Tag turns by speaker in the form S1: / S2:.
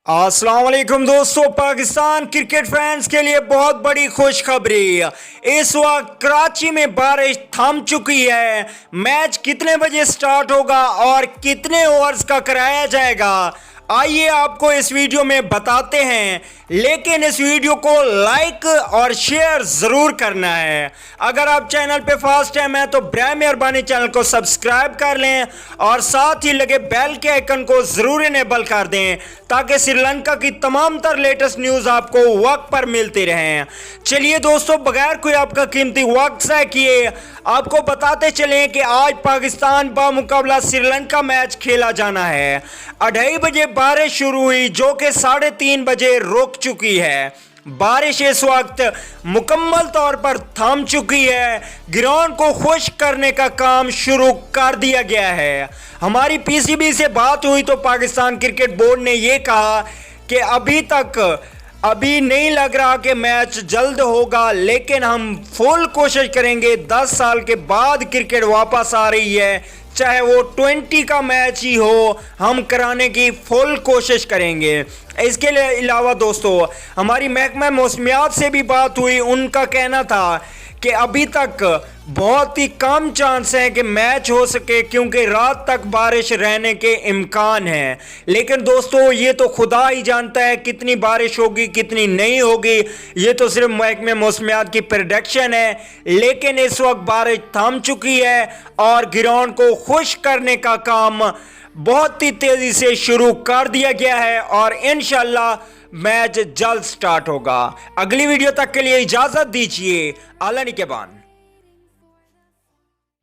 S1: अस्सलाम वालेकुम दोस्तों, पाकिस्तान क्रिकेट फैंस के लिए बहुत बड़ी खुशखबरी। इस वक्त कराची में बारिश थम चुकी है। मैच कितने बजे स्टार्ट होगा और कितने ओवर्स का कराया जाएगा, आइए आपको इस वीडियो में बताते हैं। लेकिन इस वीडियो को लाइक और शेयर ज़रूर करना है। अगर आप चैनल पे फर्स्ट टाइम है तो बराए मेहरबानी चैनल को सब्सक्राइब कर लें और साथ ही लगे बेल के आइकन को ज़रूर इनेबल कर दें ताकि श्रीलंका की तमाम तर लेटेस्ट न्यूज़ आपको वक्त पर मिलती रहें। चलिए दोस्तों, बगैर कोई आपका कीमती वक्त ज़ाया किए आपको बताते चलें कि आज पाकिस्तान बामुकाबला श्रीलंका मैच खेला जाना है। 2:30 बजे बारिश शुरू हुई जो कि 3:30 बजे रुक चुकी है। बारिश इस वक्त मुकम्मल तौर पर थम चुकी है। ग्राउंड को खुश्क करने का काम शुरू कर दिया गया है। हमारी पीसीबी से बात हुई तो पाकिस्तान क्रिकेट बोर्ड ने यह कहा कि अभी नहीं लग रहा कि मैच जल्द होगा, लेकिन हम फुल कोशिश करेंगे। 10 साल के बाद क्रिकेट वापस आ रही है, चाहे वो 20 का मैच ही हो, हम कराने की फुल कोशिश करेंगे। इसके अलावा दोस्तों, हमारी महकमा मौसमियात से भी बात हुई। उनका कहना था कि अभी तक बहुत ही कम चांस है कि मैच हो सके क्योंकि रात तक बारिश रहने के इम्कान हैं। लेकिन दोस्तों, ये तो खुदा ही जानता है कितनी बारिश होगी कितनी नहीं होगी। ये तो सिर्फ महकमे मौसमियात की प्रेडिक्शन है। लेकिन इस वक्त बारिश थम चुकी है और ग्राउंड को खुश्क करने का काम बहुत ही तेज़ी से शुरू कर दिया गया है और इंशाल्लाह मैच जल्द स्टार्ट होगा। अगली वीडियो तक के लिए इजाज़त दीजिए। अल्लाह निगहबान।